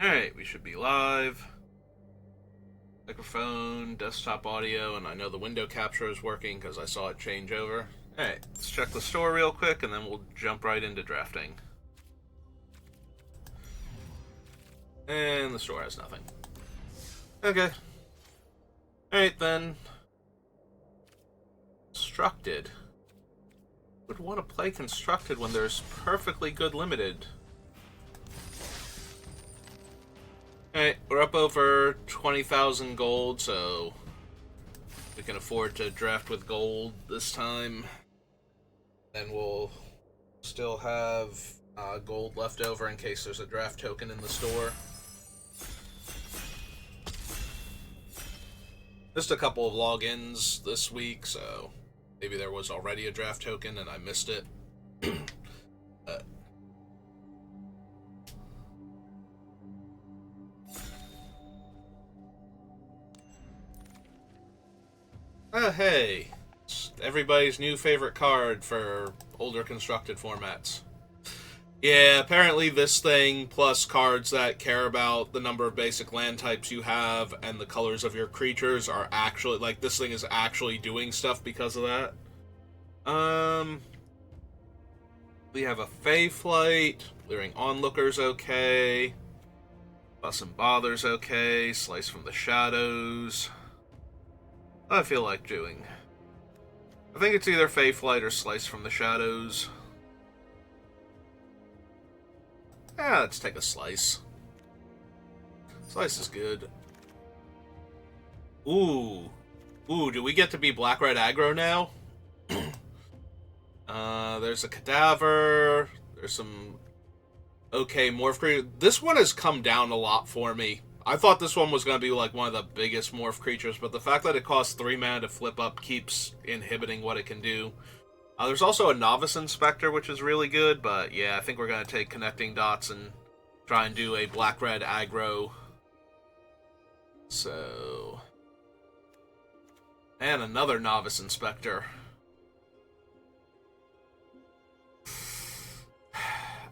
Alright, we should be live. Microphone, desktop audio, and I know the window capture is working because I saw it change over. Alright, let's check the store real quick and then we'll jump right into drafting. And the store has nothing. Okay. Alright then. Constructed. Would want to play constructed when there's perfectly good limited. Alright, we're up over 20,000 gold, so we can afford to draft with gold this time. And we'll still have gold left over in case there's a draft token in the store. Just a couple of logins this week, so maybe there was already a draft token and I missed it. Oh, hey. It's everybody's new favorite card for older constructed formats. Yeah, apparently this thing, plus cards that care about the number of basic land types you have and the colors of your creatures are actually, like, this thing is actually doing stuff because of that. We have a Fey Flight, Leering Onlooker's okay, Bus and Bother's okay, Slice from the Shadows. I feel like doing. I think it's either Fey Flight or Slice from the Shadows. Yeah, let's take a Slice. Slice is good. Ooh. Ooh, do we get to be black-red aggro now? There's a Cadaver. There's some okay morph creatures. This one has come down a lot for me. I thought this one was going to be like one of the biggest morph creatures, but the fact that it costs 3 mana to flip up keeps inhibiting what it can do. There's also a Novice Inspector, which is really good, but yeah, I think we're going to take Connecting Dots and try and do a black-red aggro. So... and another Novice Inspector.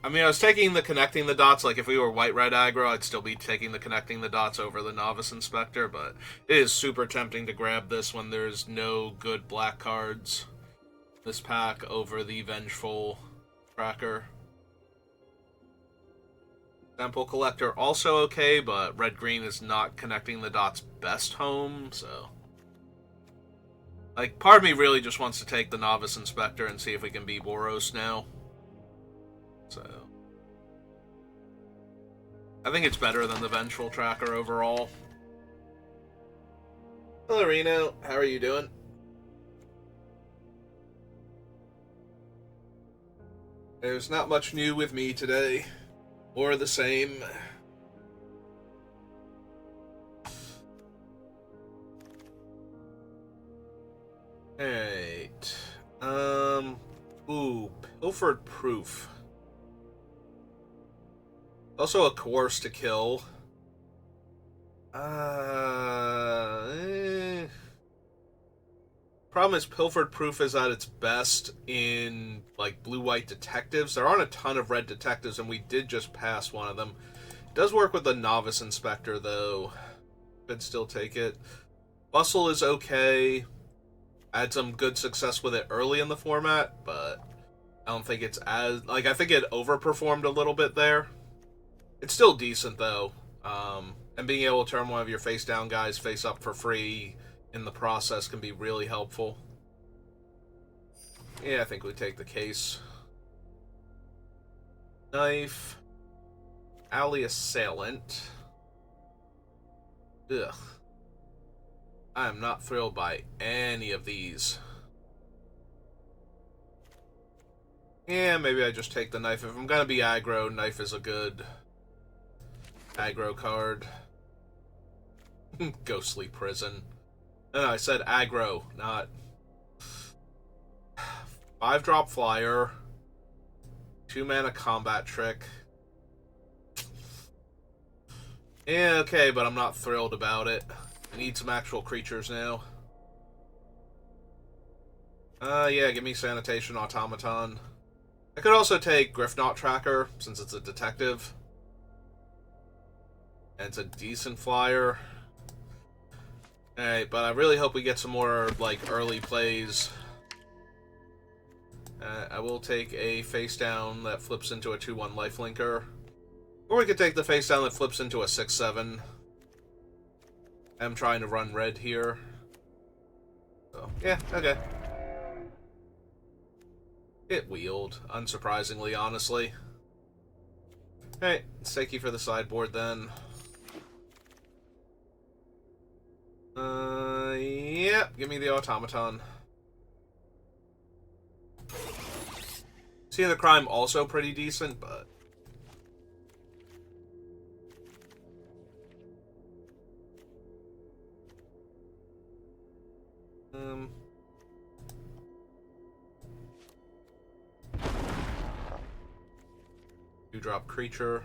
I mean, I was taking the Connecting the Dots, like if we were white-red aggro, I'd still be taking the Connecting the Dots over the Novice Inspector, but it is super tempting to grab this when there's no good black cards. This pack over the Vengeful Tracker. Temple Collector also okay, but red-green is not Connecting the Dots' best home, so... like, part of me really just wants to take the Novice Inspector and see if we can beat Boros now. So... I think it's better than the Vengeful Tracker overall. Hello, Reno. How are you doing? There's not much new with me today. Or the same. Alright. Ooh, Pilfered Proof. Also a Coerce to kill. Problem is, Pilfered Proof is at its best in, like, blue-white detectives. There aren't a ton of red detectives, and we did just pass one of them. It does work with the Novice Inspector, though. Could still take it. Bustle is okay. I had some good success with it early in the format, but I don't think it's as... like, I think it overperformed a little bit there. It's still decent, though. And being able to turn one of your face-down guys face-up for free in the process can be really helpful. Yeah, I think we take the case. Knife. Alley Assailant. Ugh. I am not thrilled by any of these. Yeah, maybe I just take the knife. If I'm gonna be aggro, knife is a good aggro card. Ghostly Prison. No, I said aggro, not... 5-drop Flyer. 2-mana Combat Trick. Yeah, okay, but I'm not thrilled about it. I need some actual creatures now. Yeah, give me Sanitation Automaton. I could also take Griffknot Tracker, since it's a detective. And it's a decent flyer. Alright, but I really hope we get some more, like, early plays. I will take a face down that flips into a 2-1 lifelinker. Or we could take the face down that flips into a 6-7. I'm trying to run red here. So, yeah, okay. It wheeled, unsurprisingly, honestly. Alright, let's take you for the sideboard then. Yeah, give me the automaton. Seeing the crime also pretty decent, but... Two-drop creature.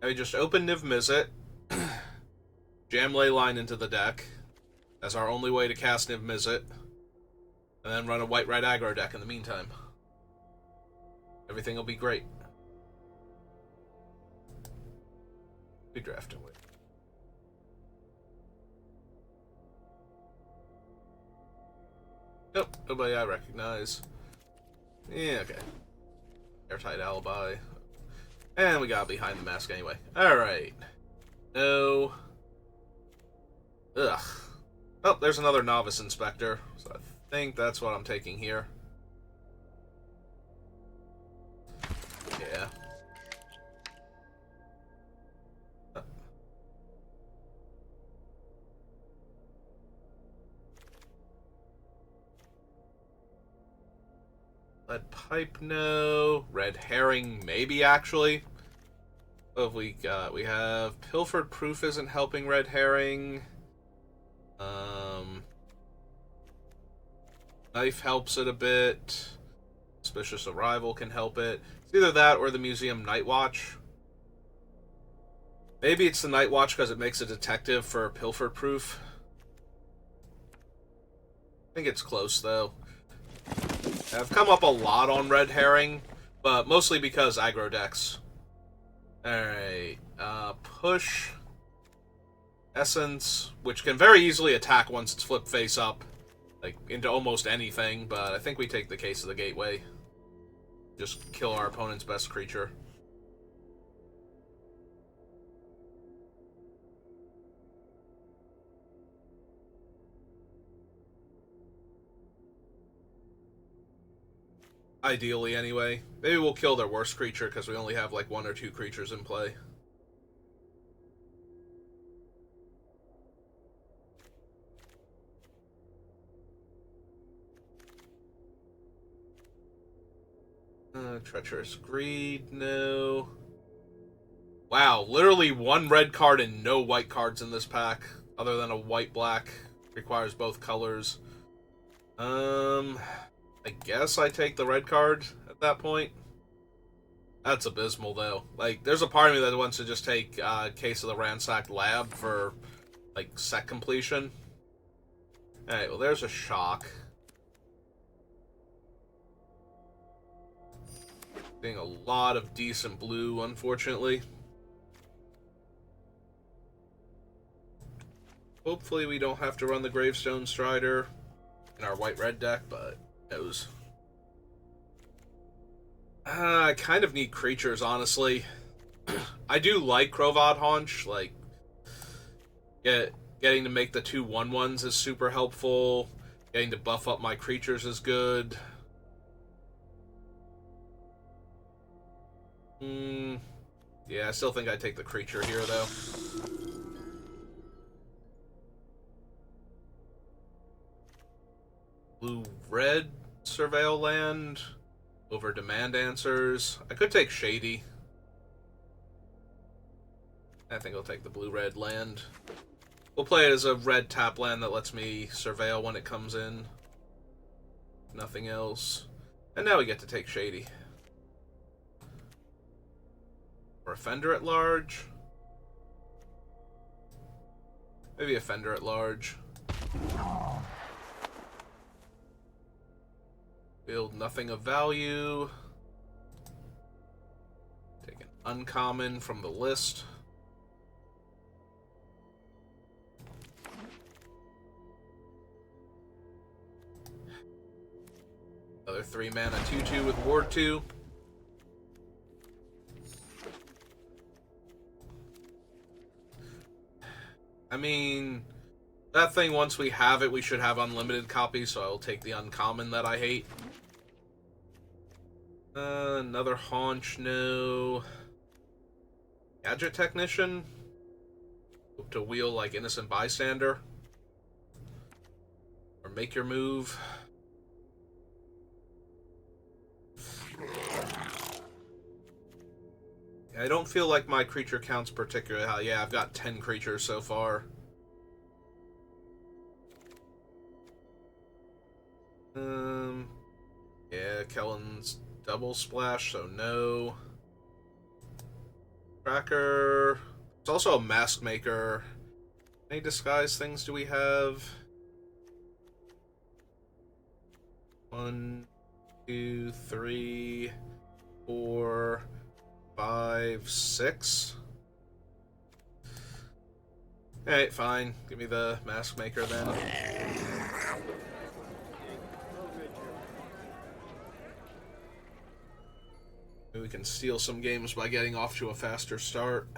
Now we just open Niv Mizzet, jam Leyline into the deck as our only way to cast Niv Mizzet, and then run a white-red aggro deck in the meantime. Everything will be great. We draft him with. Nope, nobody I recognize. Yeah, okay. Airtight alibi. And we got behind the mask anyway. Alright. No. Ugh. Oh, there's another novice inspector. So I think that's what I'm taking here. Yeah. Lead pipe, no. Red herring, maybe, actually. What have we got? We have pilfered proof isn't helping red herring. Knife helps it a bit. Suspicious arrival can help it. It's either that or the museum night watch. Maybe it's the night watch because it makes a detective for pilfered proof. I think it's close though. I've come up a lot on red herring, but mostly because aggro decks. Alright, push Essence, which can very easily attack once it's flipped face up, like, into almost anything, but I think we take the Case of the Gateway. Just kill our opponent's best creature. Ideally, anyway. Maybe we'll kill their worst creature, because we only have, like, 1 or 2 creatures in play. Treacherous Greed, no. Wow, literally 1 red card and no white cards in this pack, other than a white-black. Requires both colors. I guess I take the red card at that point. That's abysmal, though. Like, there's a part of me that wants to just take Case of the Ransacked Lab for, like, set completion. Alright, well, there's a shock. Being a lot of decent blue, unfortunately. Hopefully we don't have to run the Gravestone Strider in our white-red deck, but who knows. I kind of need creatures, honestly. I do like Crovad Haunch, like, getting to make the 2 1/1s is super helpful. Getting to buff up my creatures is good. Yeah, I still think I'd take the creature here, though. Blue-red Surveil land over Demand Answers. I could take Shady. I think I'll take the blue-red land. We'll play it as a red tap land that lets me surveil when it comes in. Nothing else. And now we get to take Shady. Or Offender at Large. Maybe Offender at Large. Build nothing of value. Take an uncommon from the list. Another 3 mana 2/2 with Ward 2. I mean, that thing, once we have it, we should have unlimited copies, so I will take the uncommon that I hate. Another Haunch, no. Gadget Technician? Hope to wheel like Innocent Bystander. Or make your move. I don't feel like my creature count's particularly high. Yeah, I've got 10 creatures so far. Yeah, Kellen's double splash, so no. Tracker. It's also a Mask Maker. Any disguise things do we have? 1, 2, 3, 4, 5, 6. Alright, fine. Give me the Mask Maker then. Maybe we can steal some games by getting off to a faster start.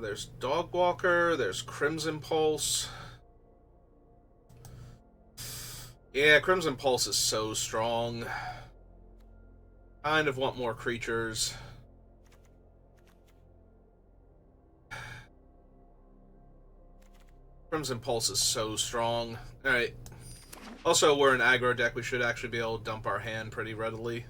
There's Dogwalker, there's Crimson Pulse. Yeah, Crimson Pulse is so strong. Kind of want more creatures. Crimson Pulse is so strong. Alright. Also, we're an aggro deck. We should actually be able to dump our hand pretty readily.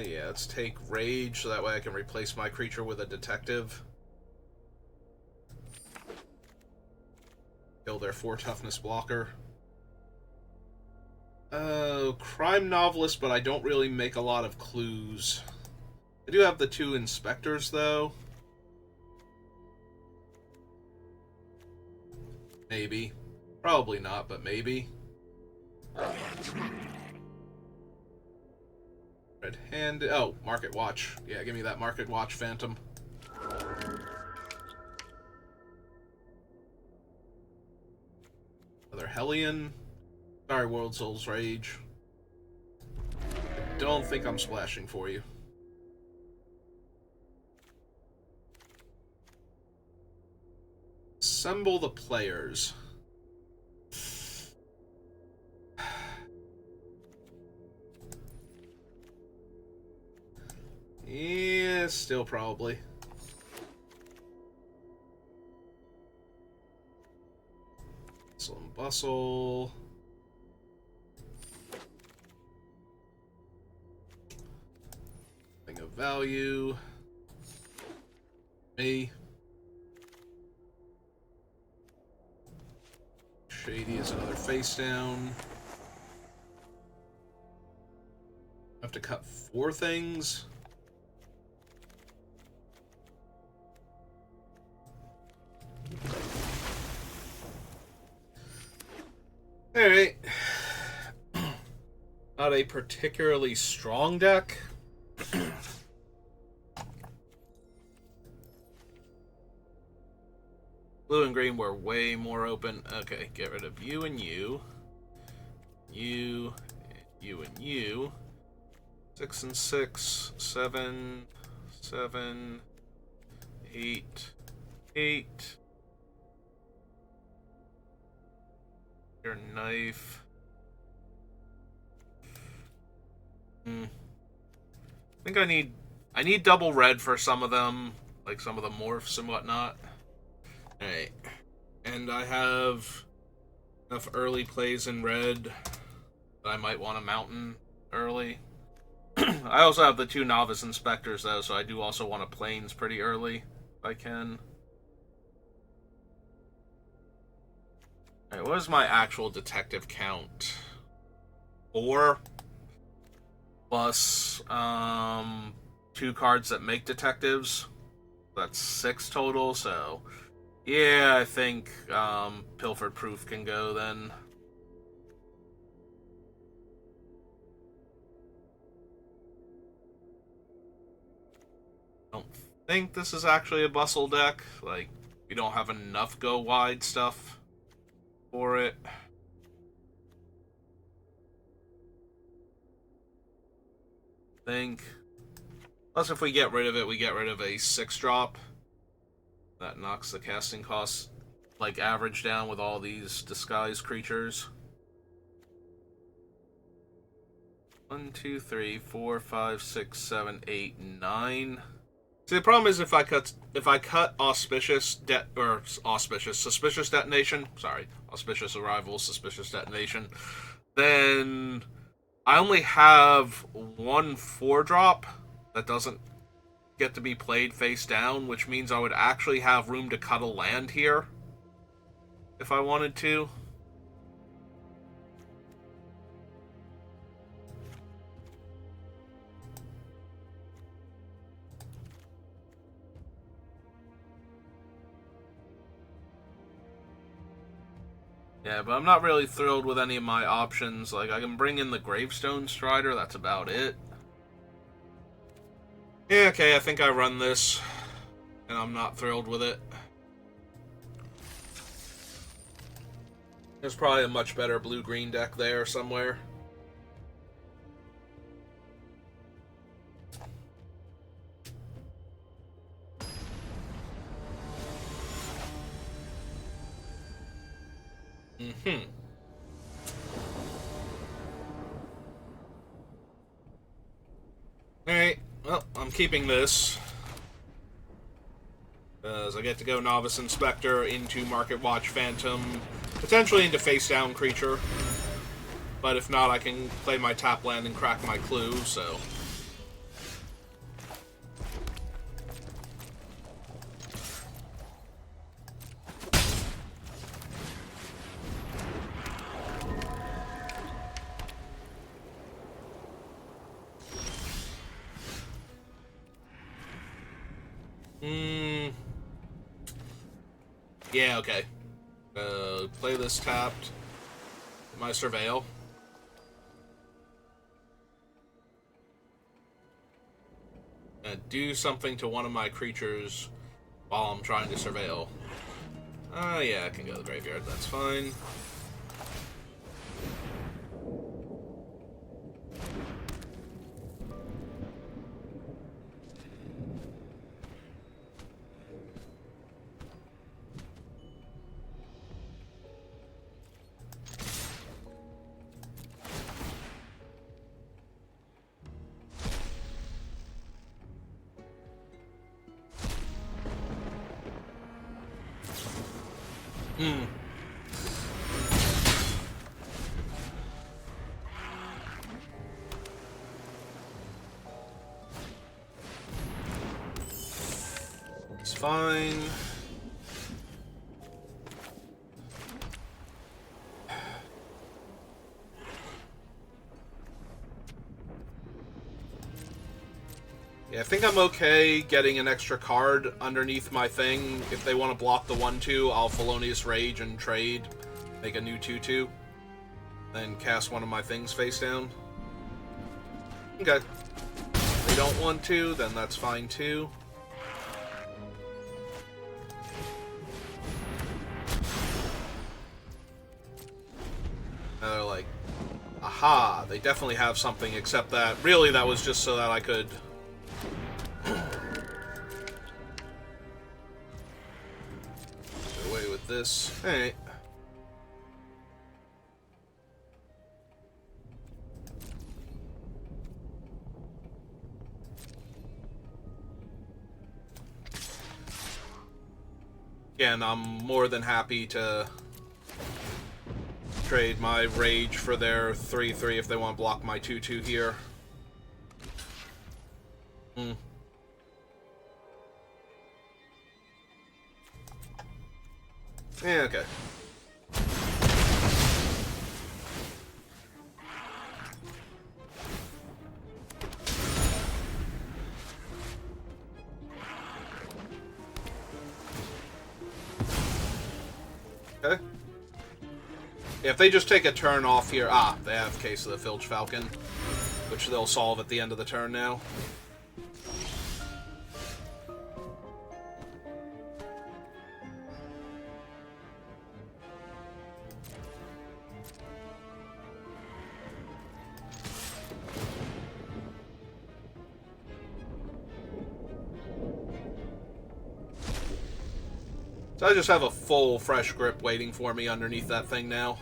Yeah, let's take Rage, so that way I can replace my creature with a Detective. Kill their 4 toughness blocker. Crime Novelist, but I don't really make a lot of clues. I do have the 2 Inspectors, though. Maybe. Probably not, but maybe. Red-handed. Oh, Market Watch. Yeah, give me that Market Watch Phantom. Another Hellion. Sorry, World Soul's Rage. I don't think I'm splashing for you. Assemble the players. Yeah, still probably. Hustle and Bustle. Thing of value. Me. Shady is another face down. I have to cut 4 things. Alright. Not a particularly strong deck. Blue and green were way more open. Okay, get rid of you and you. You and you. 6 and 6. 7. 7. 8. 8. Your knife. I think I need double red for some of them, like some of the morphs and whatnot. Alright. And I have enough early plays in red that I might want a mountain early. I also have the 2 novice inspectors though, so I do also want a plains pretty early if I can. Alright, what is my actual detective count? 4? plus 2 cards that make detectives. That's 6 total, so yeah, I think Pilfered Proof can go then. I don't think this is actually a Bustle deck. Like, we don't have enough go wide stuff for it. Think. Plus, if we get rid of it, we get rid of a 6-drop. That knocks the casting cost, like, average down with all these disguise creatures. 1, 2, 3, 4, 5, 6, 7, 8, 9. See, the problem is if I cut suspicious detonation. Sorry, auspicious arrival, suspicious detonation. Then I only have 1 4-drop that doesn't get to be played face down, which means I would actually have room to cut a land here if I wanted to. Yeah, but I'm not really thrilled with any of my options. Like, I can bring in the Gravestone Strider, that's about it. Yeah, okay, I think I run this, and I'm not thrilled with it. There's probably a much better blue-green deck there somewhere. Alright, well, I'm keeping this. Because I get to go Novice Inspector into Market Watch Phantom, potentially into Face Down Creature. But if not, I can play my tap land and crack my clue, so. Yeah, okay. Play this tapped. My Surveil. Do something to one of my creatures while I'm trying to Surveil. Yeah, I can go to the graveyard, that's fine. It's fine. Yeah, I think I'm okay getting an extra card underneath my thing. If they want to block the 1/2, I'll Felonious Rage and trade, make a new 2/2, then cast one of my things face down. Okay. If they don't want to, then that's fine too. And they're like, aha, they definitely have something, except that really that was just so that I could get away with this. Alright. Again, I'm more than happy to trade my Rage for their 3/3 if they want to block my 2/2 here. Yeah, okay. If they just take a turn off here... Ah, they have Case of the Filch Falcon, which they'll solve at the end of the turn now. So I just have a full fresh grip waiting for me underneath that thing now.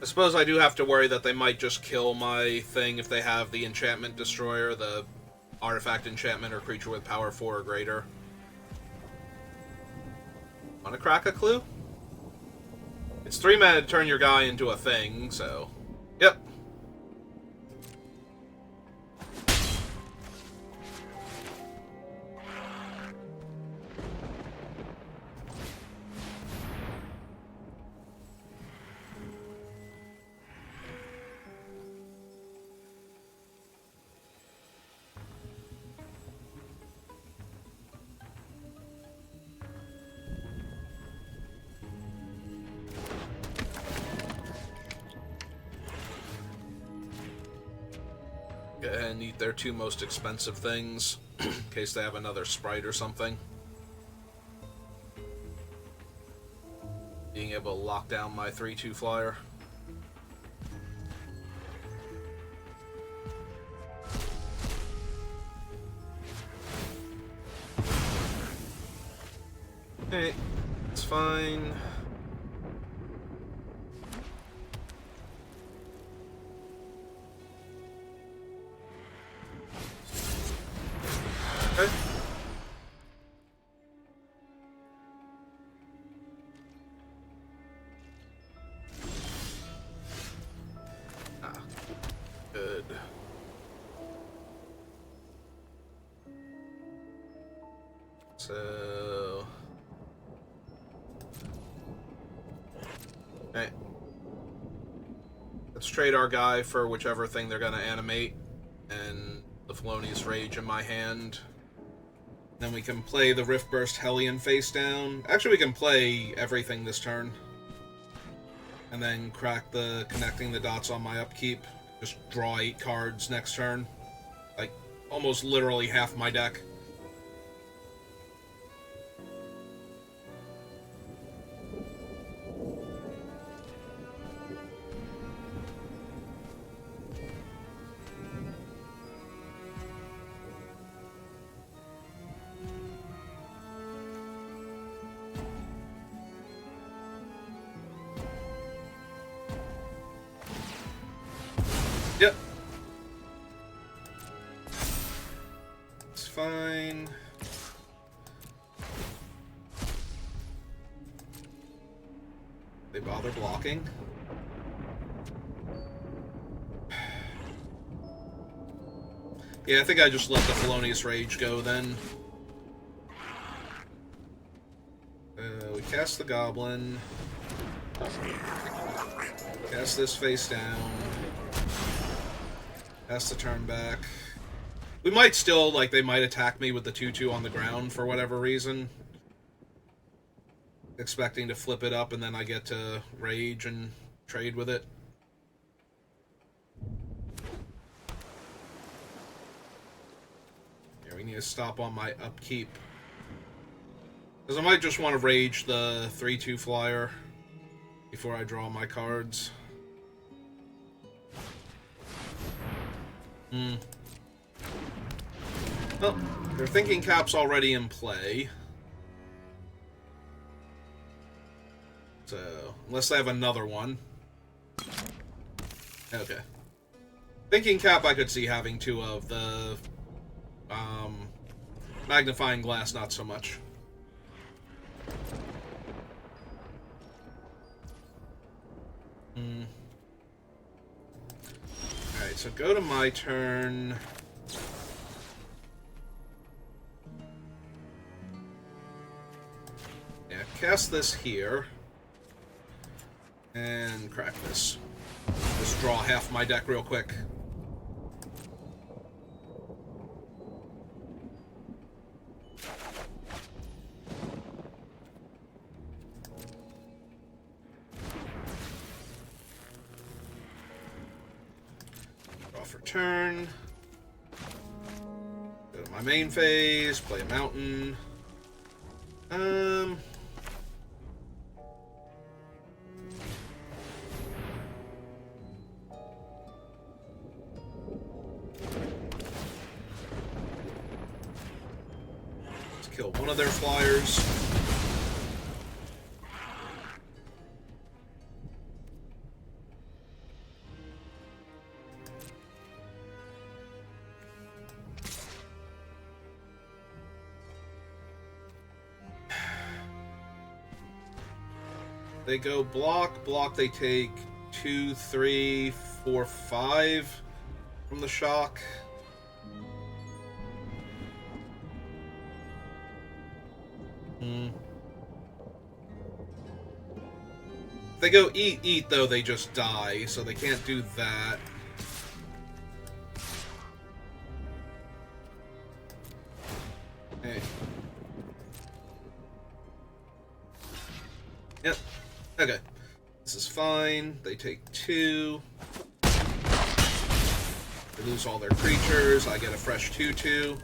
I suppose I do have to worry that they might just kill my thing if they have the Enchantment Destroyer, the Artifact Enchantment or Creature with Power 4 or greater. Want to crack a clue? It's 3 mana to turn your guy into a thing, so... Yep. Go ahead and eat their 2 most expensive things, in case they have another sprite or something. Being able to lock down my 3/2 flyer. Okay, it's fine. Okay. Ah, good. So... Okay. Let's trade our guy for whichever thing they're going to animate, and the Felonious Rage in my hand. Then we can play the Riftburst Hellion face down. Actually, we can play everything this turn. And then crack the connecting the dots on my upkeep. Just draw 8 cards next turn. Like, almost literally half my deck. Yep. It's fine. They bother blocking? Yeah, I think I just let the Felonious Rage go then. We cast the Goblin. Cast this face down. Cast the turn back. We might still, like, they might attack me with the 2/2 on the ground for whatever reason. Expecting to flip it up and then I get to rage and trade with it. Here, we need to stop on my upkeep. Because I might just want to rage the 3/2 flyer before I draw my cards. Well, their thinking cap's already in play. So, unless they have another one. Okay. Thinking cap I could see having 2 of. The magnifying glass, not so much. Alright, so go to my turn. Yeah, cast this here. And crack this. Just draw half my deck real quick. Draw for turn. Go to my main phase, play a mountain. Kill one of their flyers. They go block, block, they take 2, 3, 4, 5 from the shock. If they go eat, eat, though, they just die, so they can't do that. Hey. Yep. Okay. This is fine. They take 2. They lose all their creatures. I get a fresh 2/2.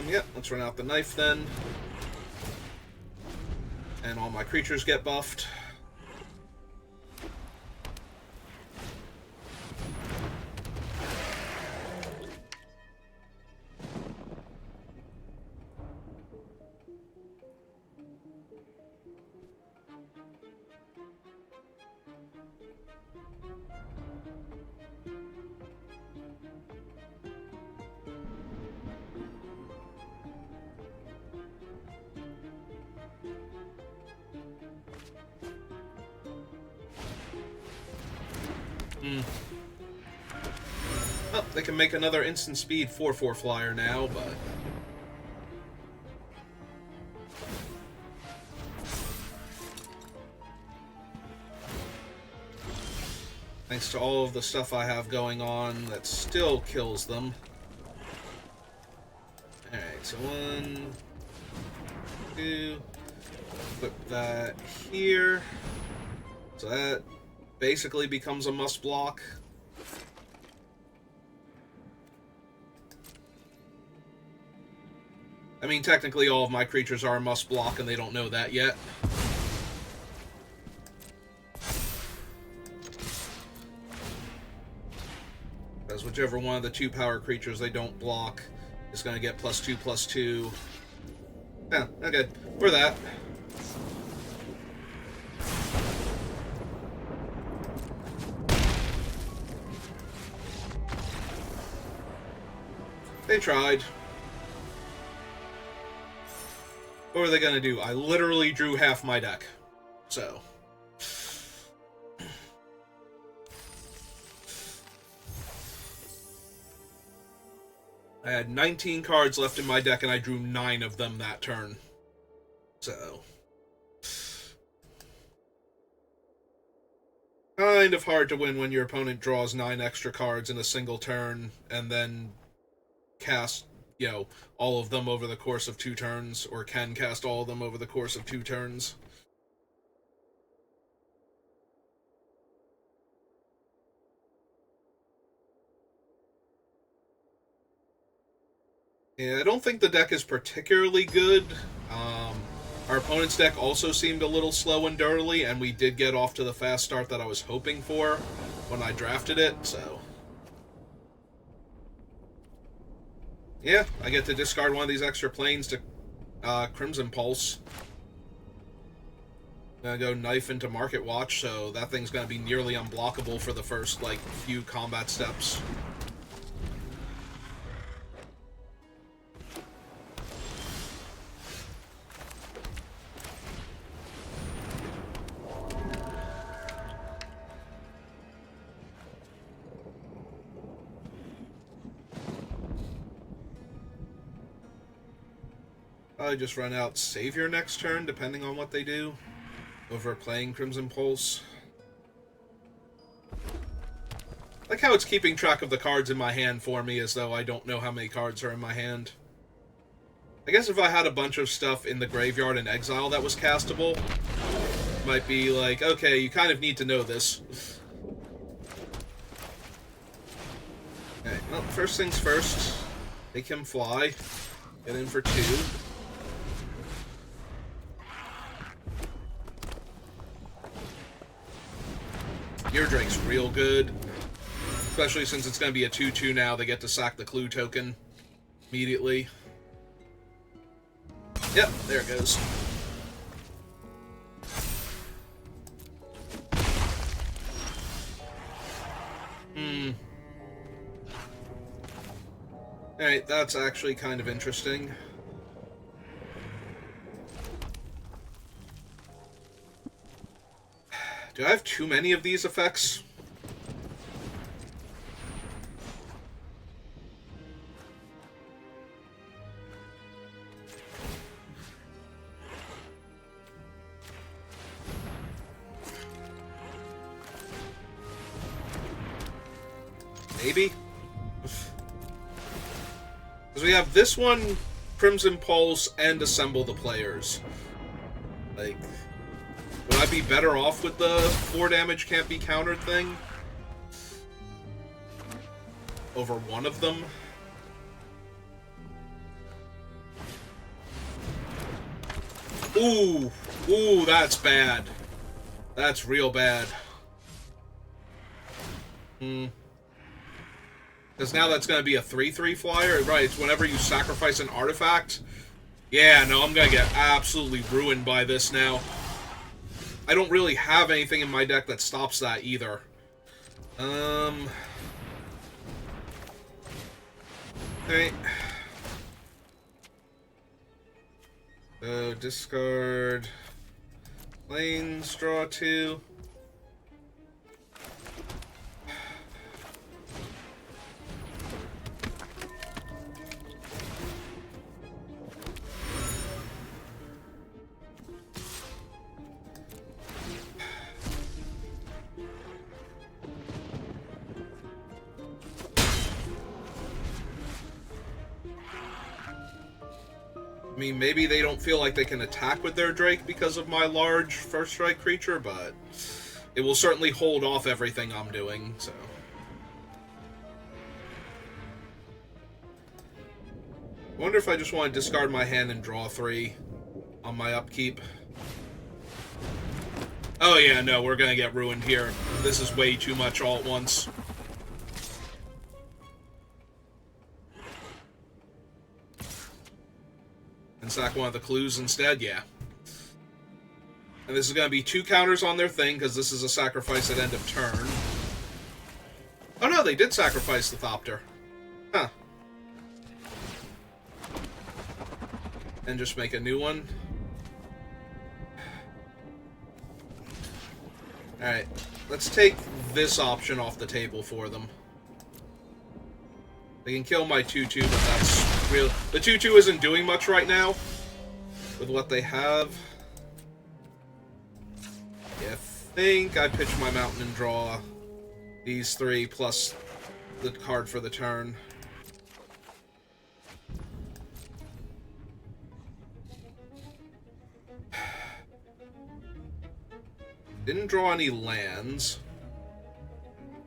Yep, let's run out the knife then. And all my creatures get buffed. Oh, they can make another instant speed 4/4 flyer now, but thanks to all of the stuff I have going on, that still kills them. Alright, so 1, 2, put that here. So that basically becomes a must block. I mean, technically all of my creatures are a must block, and they don't know that yet. Because whichever one of the 2 power creatures they don't block is going to get +2/+2. Yeah, okay. For that. They tried. What were they gonna do? I literally drew half my deck. So. I had 19 cards left in my deck and I drew 9 of them that turn. So. Kind of hard to win when your opponent draws 9 extra cards in a single turn and then cast, all of them over the course of 2 turns, or can cast all of them over the course of 2 turns. Yeah, I don't think the deck is particularly good. Our opponent's deck also seemed a little slow and dirty, and we did get off to the fast start that I was hoping for when I drafted it, so. Yeah, I get to discard one of these extra planes to Crimson Pulse. I'm gonna go Knife into Market Watch, so that thing's gonna be nearly unblockable for the first, few combat steps. Probably just run out Savior next turn, depending on what they do. Overplaying Crimson Pulse. Like how it's keeping track of the cards in my hand for me as though I don't know how many cards are in my hand. I guess if I had a bunch of stuff in the graveyard and exile that was castable, it might be like, okay, you kind of need to know this. Okay, well, first things first. Make him fly. Get in for 2. Eardrake's real good. Especially since it's going to be a 2-2 now, they get to sack the clue token immediately. Yep, there it goes. Alright, that's actually kind of interesting. Do I have too many of these effects? Maybe? Because we have this one, Crimson Pulse, and Assemble the Players. Like, would I be better off with the 4 damage can't be countered thing? Over one of them? Ooh! Ooh, that's bad. That's real bad. Because now that's going to be a 3/3 flyer. Right, it's whenever you sacrifice an artifact. Yeah, no, I'm going to get absolutely ruined by this now. I don't really have anything in my deck that stops that either. Alright. So, discard... Lanes, draw 2. I mean, maybe they don't feel like they can attack with their Drake because of my large first strike creature, but it will certainly hold off everything I'm doing, so. I wonder if I just want to discard my hand and draw 3 on my upkeep. Oh yeah, no, we're gonna get ruined here. This is way too much all at once. And sack one of the clues instead, yeah. And this is going to be 2 counters on their thing, because this is a sacrifice at end of turn. Oh no, they did sacrifice the Thopter. Huh. And just make a new one. Alright, let's take this option off the table for them. They can kill my 2/2, but that's real. The 2/2 isn't doing much right now with what they have. Yeah, I think I pitch my mountain and draw these 3 plus the card for the turn. Didn't draw any lands.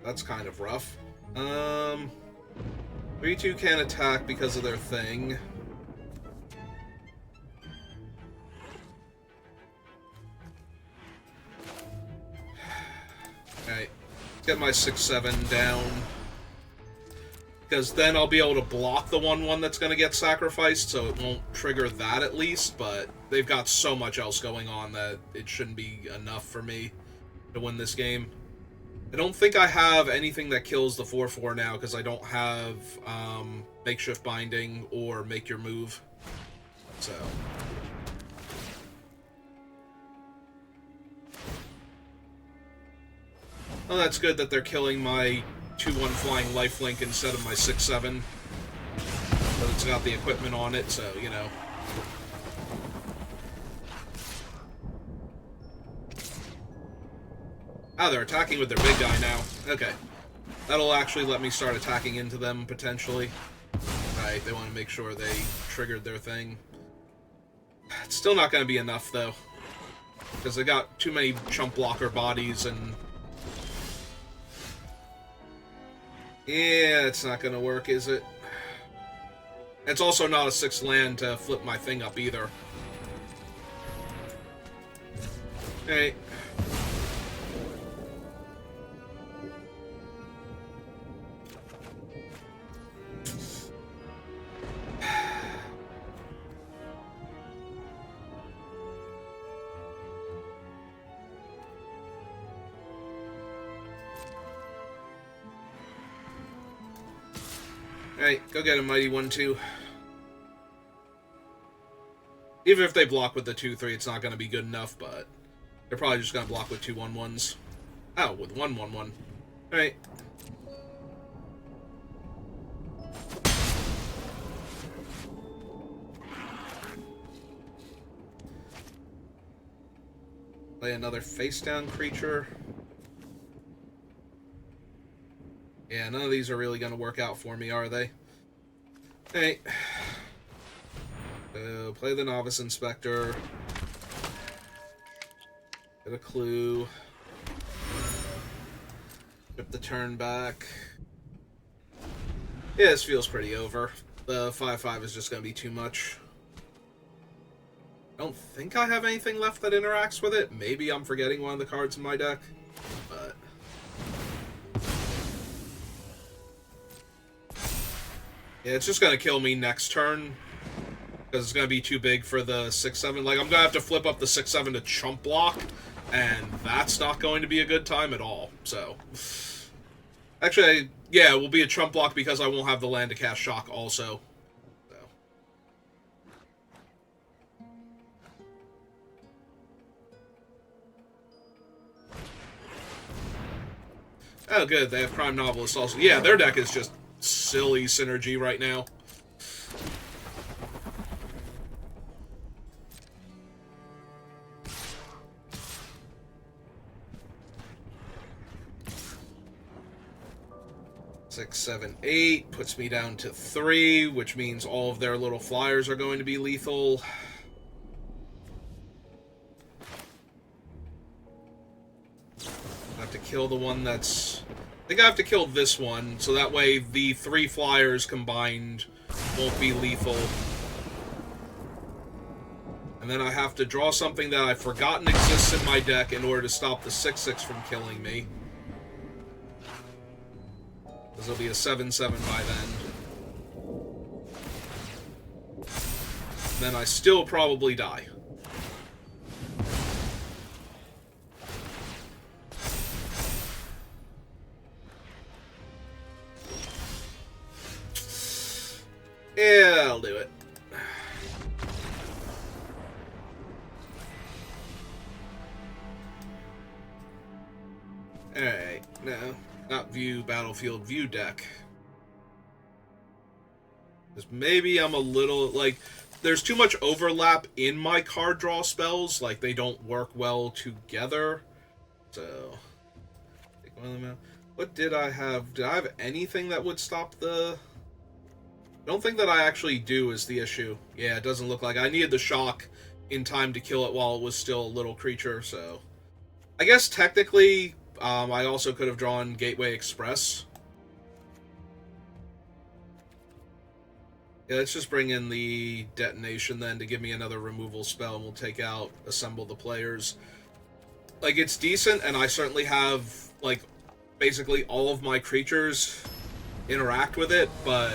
That's kind of rough. 3/2 can't attack because of their thing. Alright. Get my 6/7 down. Because then I'll be able to block the 1/1 that's going to get sacrificed, so it won't trigger that at least, but they've got so much else going on that it shouldn't be enough for me to win this game. I don't think I have anything that kills the 4/4 now, because I don't have Makeshift Binding or Make Your Move. So. Oh, that's good that they're killing my 2/1 flying lifelink instead of my 6/7. But it's got the equipment on it, so, you know. Ah, they're attacking with their big guy now. Okay. That'll actually let me start attacking into them, potentially. Alright, they want to make sure they triggered their thing. It's still not going to be enough, though. Because they got too many chump blocker bodies, and... yeah, it's not going to work, is it? It's also not a 6 land to flip my thing up, either. Alright. Alright, go get him, Mighty 1-2. Even if they block with the 2-3, it's not going to be good enough, but they're probably just going to block with 2 1-1s. Oh, with 1-1-1. Alright. Play another face-down creature. Yeah, none of these are really going to work out for me, are they? Hey. Play the Novice Inspector. Get a clue. Flip the turn back. Yeah, this feels pretty over. The 5-5 is just going to be too much. I don't think I have anything left that interacts with it. Maybe I'm forgetting one of the cards in my deck. But... yeah, it's just going to kill me next turn. Because it's going to be too big for the 6-7. Like, I'm going to have to flip up the 6-7 to chump block. And that's not going to be a good time at all. So... actually, yeah, it will be a chump block because I won't have the land to cast Shock also. So. Oh, good. They have Crime Novelist also. Yeah, their deck is just silly synergy right now. Six, 7, 8 puts me down to 3, which means all of their little flyers are going to be lethal. I have to kill the one that's... I think I have to kill this one, so that way the 3 flyers combined won't be lethal. And then I have to draw something that I've forgotten exists in my deck in order to stop the 6-6 from killing me. Because it'll be a 7-7 by then. Then I still probably die. Yeah, I'll do it. Alright, no. Not view, battlefield, view deck. Because maybe I'm a little, like, there's too much overlap in my card draw spells. Like, they don't work well together. So, take one of them out. What did I have? Did I have anything that would stop the... I don't think that I actually do is the issue. Yeah, it doesn't look like I needed the shock in time to kill it while it was still a little creature, so... I guess technically, I also could have drawn Gateway Express. Yeah, let's just bring in the detonation then to give me another removal spell, and we'll take out Assemble the Players. Like, it's decent, and I certainly have, like, basically all of my creatures interact with it, but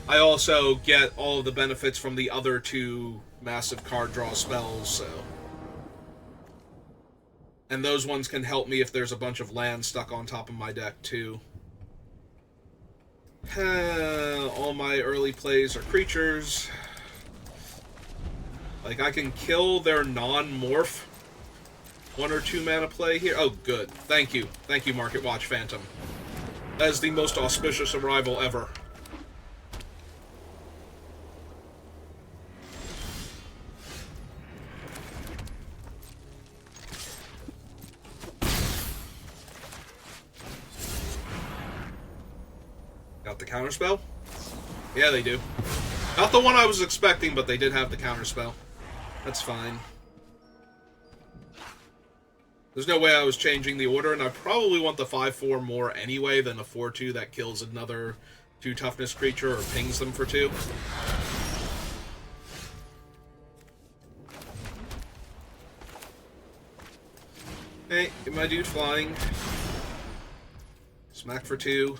I also get all of the benefits from the other 2 massive card draw spells, so... And those ones can help me if there's a bunch of land stuck on top of my deck, too. All my early plays are creatures. Like, I can kill their non-morph 1 or 2 mana play here. Oh, good. Thank you. Thank you, Market Watch Phantom. That is the most auspicious arrival ever. Got the counterspell? Yeah, they do. Not the one I was expecting, but they did have the counterspell. That's fine. There's no way I was changing the order, and I probably want the 5/4 more anyway than a 4/2 that kills another 2 toughness creature or pings them for 2. Hey, get my dude flying. Smack for 2.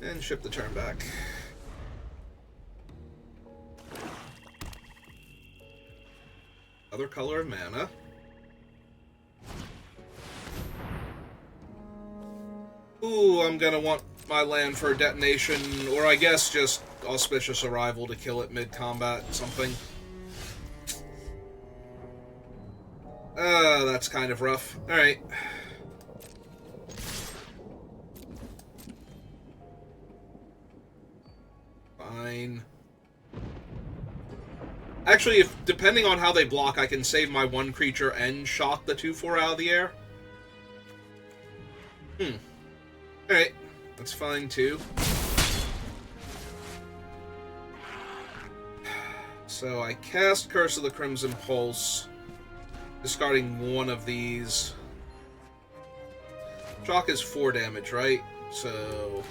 And ship the turn back. Other color of mana. Ooh, I'm gonna want my land for a detonation, or I guess just Auspicious Arrival to kill it mid-combat, something. That's kind of rough. Alright. Fine. Actually, if depending on how they block, I can save my 1 creature and shock the 2/4 out of the air. Alright. That's fine, too. So I cast Curse of the Crimson Pulse, discarding 1 of these. Shock is 4 damage, right? So...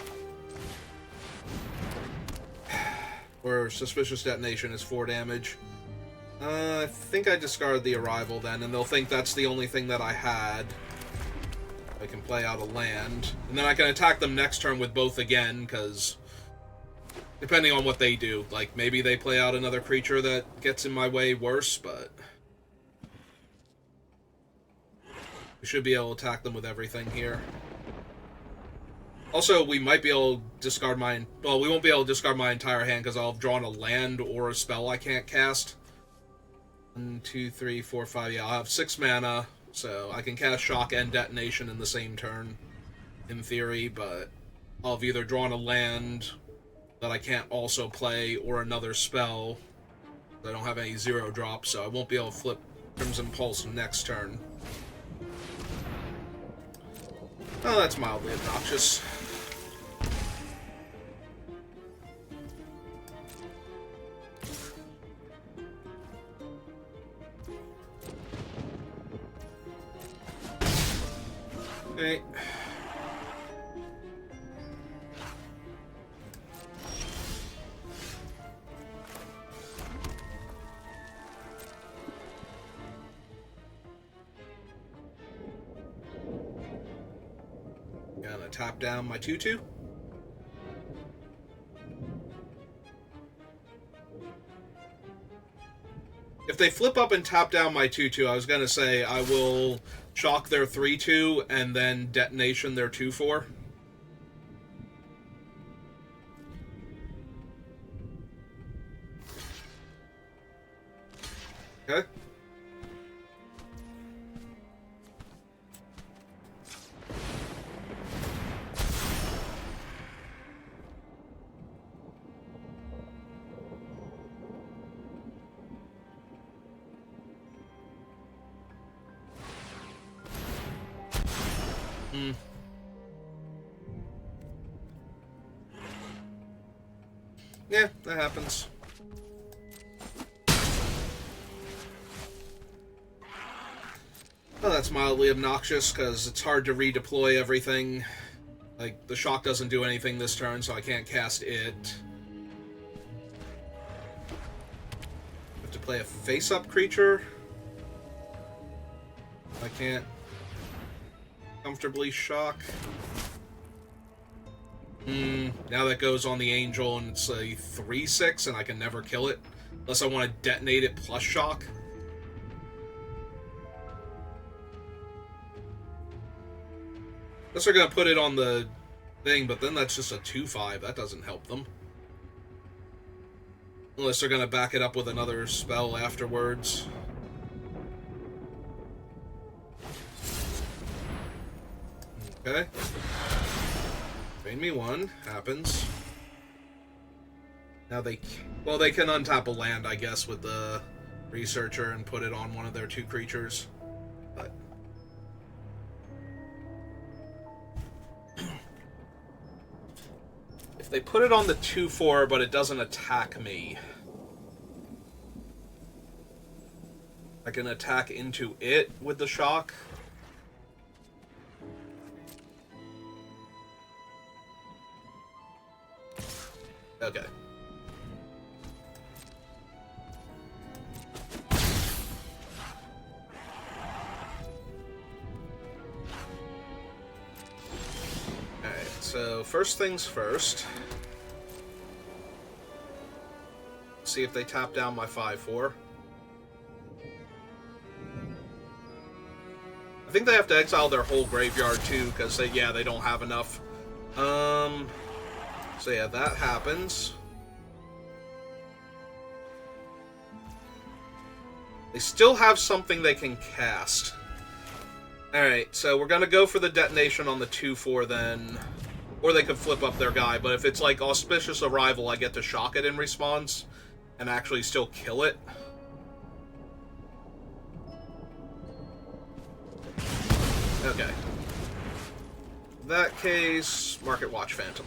Or Suspicious Detonation is 4 damage. I think I discard the Arrival then, and they'll think that's the only thing that I had. I can play out a land. And then I can attack them next turn with both again, because... Depending on what they do. Like, maybe they play out another creature that gets in my way worse, but... We should be able to attack them with everything here. Also, we might be able to discard my... Well, we won't be able to discard my entire hand because I'll have drawn a land or a spell I can't cast. 1, 2, 3, 4, 5... Yeah, I'll have 6 mana, so I can cast Shock and Detonation in the same turn, in theory, but I'll have either drawn a land that I can't also play or another spell. I don't have any 0 drops, so I won't be able to flip Crimson Pulse next turn. Oh, that's mildly obnoxious. Okay. Gonna tap down my 2/2. If they flip up and tap down my 2/2, I was gonna say I will shock their 3/2 and then detonation their 2/4. Okay. Yeah, that happens. Well, that's mildly obnoxious, because it's hard to redeploy everything. Like, the shock doesn't do anything this turn, so I can't cast it. Have to play a face-up creature. I can't comfortably shock. Now that goes on the Angel, and it's a 3/6, and I can never kill it. Unless I want to detonate it plus shock. Unless they're going to put it on the thing, but then that's just a 2/5. That doesn't help them. Unless they're going to back it up with another spell afterwards. Okay. Drain me 1. Happens. Now they... Well, they can untap a land, I guess, with the Researcher and put it on one of their 2 creatures. But... They put it on the 2/4, but it doesn't attack me. I can attack into it with the shock. Okay. Alright, so first things first. See if they tap down my 5/4. I think they have to exile their whole graveyard too, because they don't have enough. So yeah, that happens. They still have something they can cast. Alright, so we're gonna go for the detonation on the 2/4 then. Or they could flip up their guy, but if it's like Auspicious Arrival, I get to shock it in response and actually still kill it. Okay. In that case, Market Watch Phantom.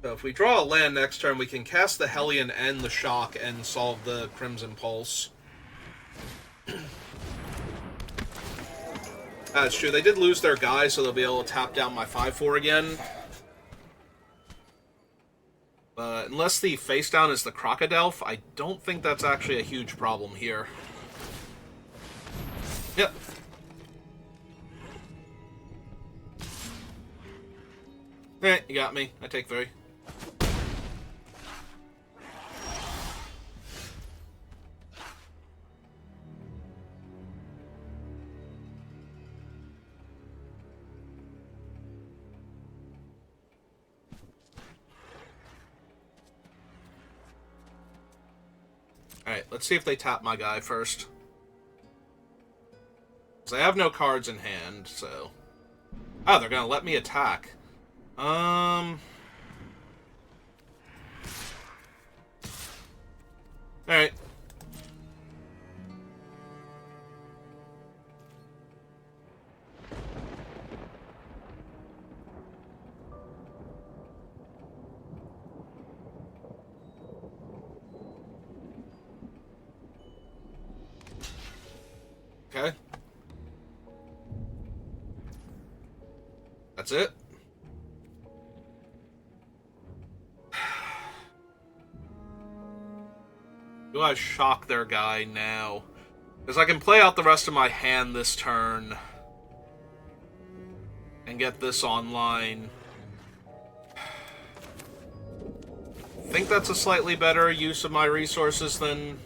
So if we draw a land next turn, we can cast the Hellion and the Shock and solve the Crimson Pulse. That's true. They did lose their guy, so they'll be able to tap down my 5/4 again. But unless the face down is the Crocodile, I don't think that's actually a huge problem here. Yep. Alright, you got me. I take 3. Alright, let's see if they tap my guy first. Because I have no cards in hand, so... Oh, they're gonna let me attack. Alright. Okay. That's it. Do I shock their guy now? Because I can play out the rest of my hand this turn and get this online. I think that's a slightly better use of my resources than...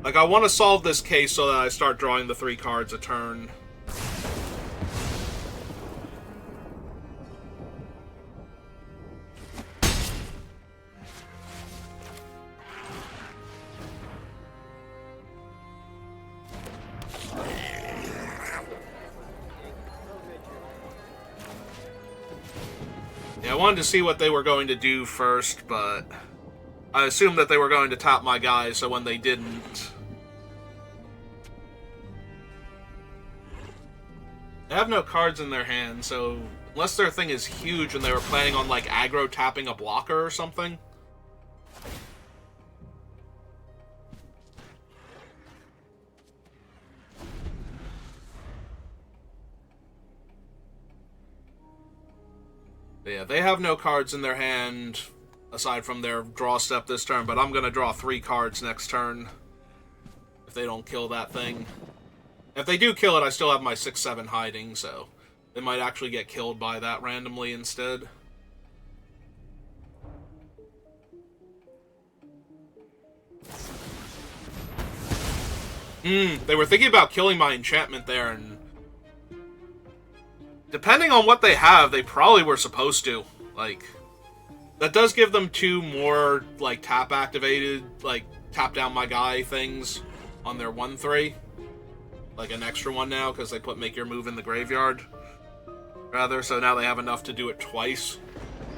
Like, I want to solve this case so that I start drawing the 3 cards a turn. Yeah, I wanted to see what they were going to do first, but... I assumed that they were going to tap my guy, so when they didn't... They have no cards in their hand, so... Unless their thing is huge and they were planning on, like, aggro tapping a blocker or something. But yeah, they have no cards in their hand... aside from their draw step this turn, but I'm going to draw 3 cards next turn if they don't kill that thing. If they do kill it, I still have my 6/7 hiding, so they might actually get killed by that randomly instead. They were thinking about killing my enchantment there, and depending on what they have, they probably were supposed to. Like... That does give them 2 more, like, tap-activated, like, tap-down-my-guy things on their 1/3. Like, an extra one now, because they put Make Your Move in the graveyard. Rather, so now they have enough to do it twice.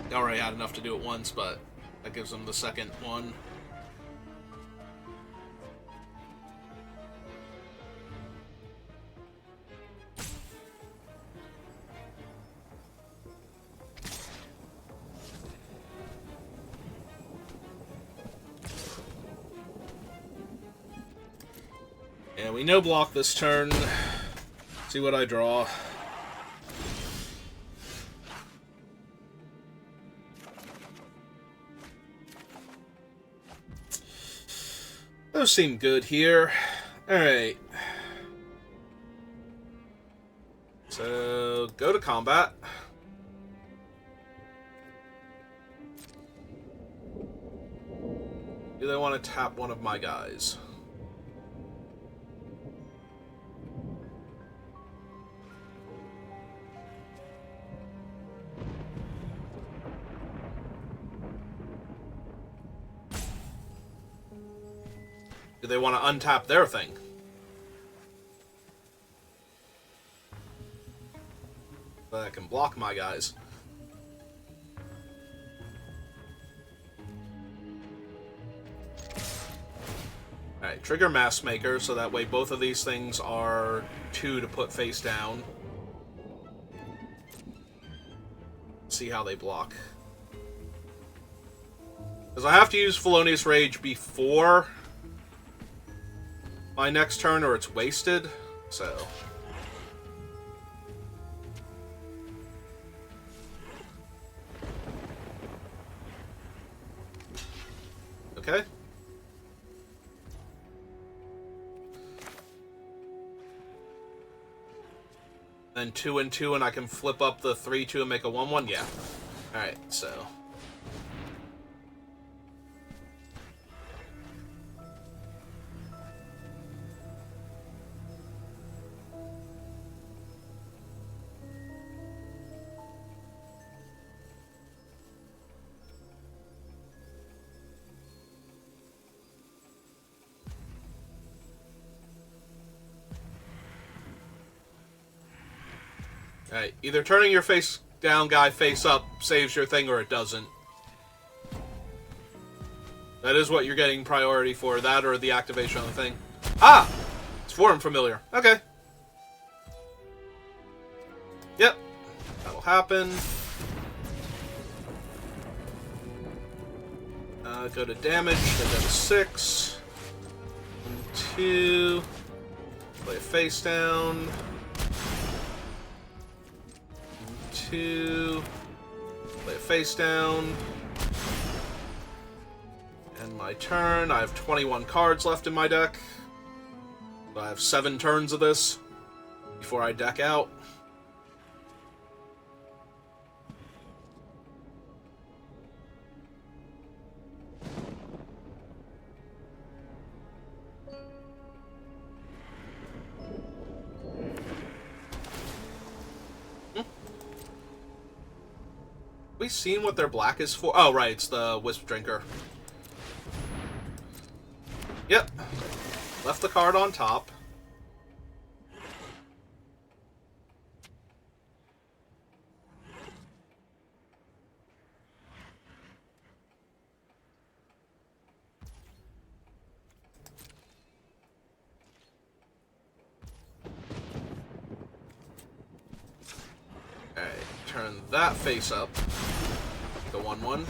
They already had enough to do it once, but that gives them the second one. Yeah, we no block this turn. See what I draw. Those seem good here. Alright. So, go to combat. Do they want to tap one of my guys? Do they want to untap their thing? That can block my guys. Alright, trigger Mass Maker, so that way both of these things are 2 to put face down. See how they block. Because I have to use Felonious Rage before my next turn, or it's wasted, so... Okay. Then 2 and 2, and I can flip up the 3-2 and make a 1-1? Yeah. Alright, so... Alright, either turning your face down guy face up saves your thing or it doesn't. That is what you're getting priority for, that or the activation on the thing. Ah! It's Forum Familiar. Okay. Yep. That'll happen. Go to damage, then go to 6. 1, 2. Play it face down. 2. Play it face down. End my turn. I have 21 cards left in my deck. So I have 7 turns of this before I deck out. We seen what their black is for? Oh, right, it's the Wisp Drinker. Yep. Left the card on top. Alright, turn that face up. The 1-1.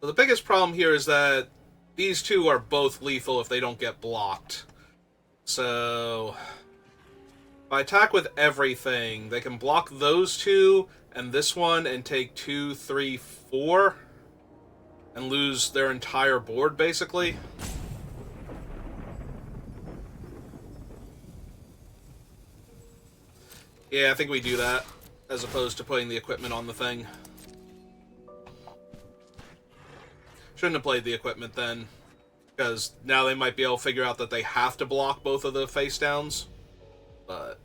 So the biggest problem here is that these two are both lethal if they don't get blocked. So if I attack with everything, they can block those two and this one and take 2, 3, 4 and lose their entire board, basically. Yeah, I think we do that, as opposed to putting the equipment on the thing. Shouldn't have played the equipment then, because now they might be able to figure out that they have to block both of the face downs. But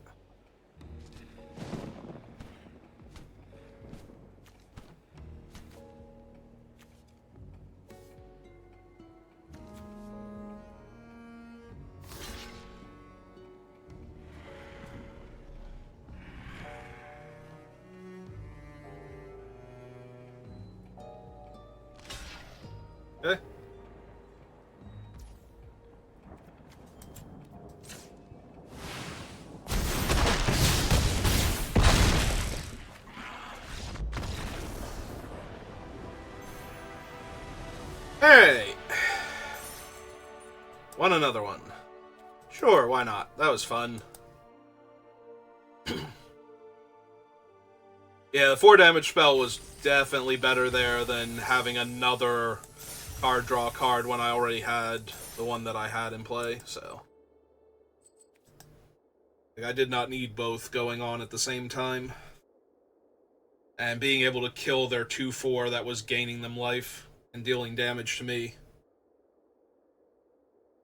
Alright. Want another one? Sure, why not? That was fun. Yeah, the 4 damage spell was definitely better there than having another card draw card when I already had the one that I had in play, so. Like, I did not need both going on at the same time. And being able to kill their 2/4 that was gaining them life and dealing damage to me.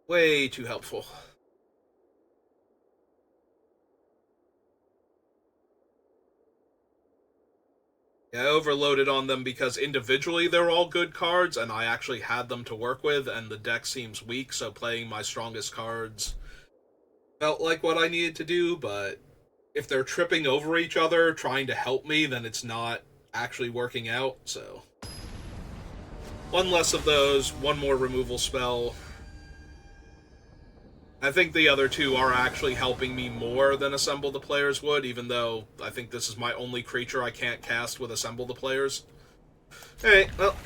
Way too helpful. Yeah, I overloaded on them because individually they're all good cards, and I actually had them to work with, and the deck seems weak, so playing my strongest cards felt like what I needed to do, but if they're tripping over each other, trying to help me, then it's not actually working out, so. One less of those, one more removal spell. I think the other two are actually helping me more than Assemble the Players would, even though I think this is my only creature I can't cast with Assemble the Players. Alright, well.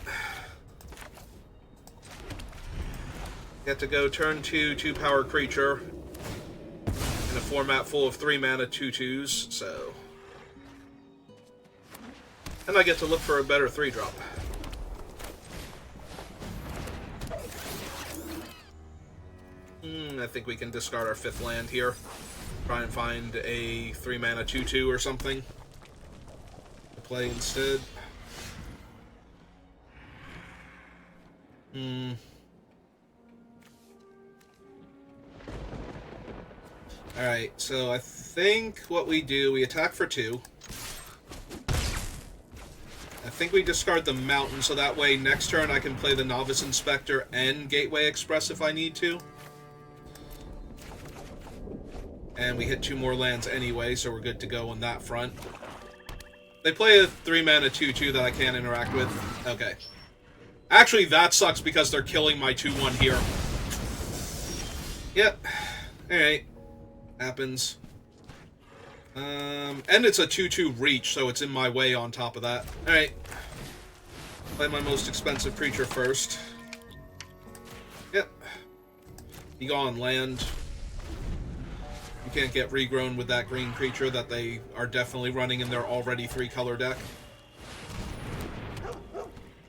Get to go turn 2, 2-power creature in a format full of 3-mana 2/2s, so. And I get to look for a better 3-drop. I think we can discard our 5th land here. Try and find a 3-mana 2/2 or something to play instead. Alright, so I think what we do, we attack for 2. I think we discard the mountain, so that way next turn I can play the Novice Inspector and Gateway Express if I need to. And we hit 2 more lands anyway, so we're good to go on that front. They play a 3-mana 2/2 that I can't interact with. Okay. Actually, that sucks because they're killing my 2/1 here. Yep. Alright. Happens. And it's a 2/2 reach, so it's in my way on top of that. Alright. Play my most expensive creature first. Yep. Be gone, land. You can't get regrown with that green creature that they are definitely running in their already 3-color deck.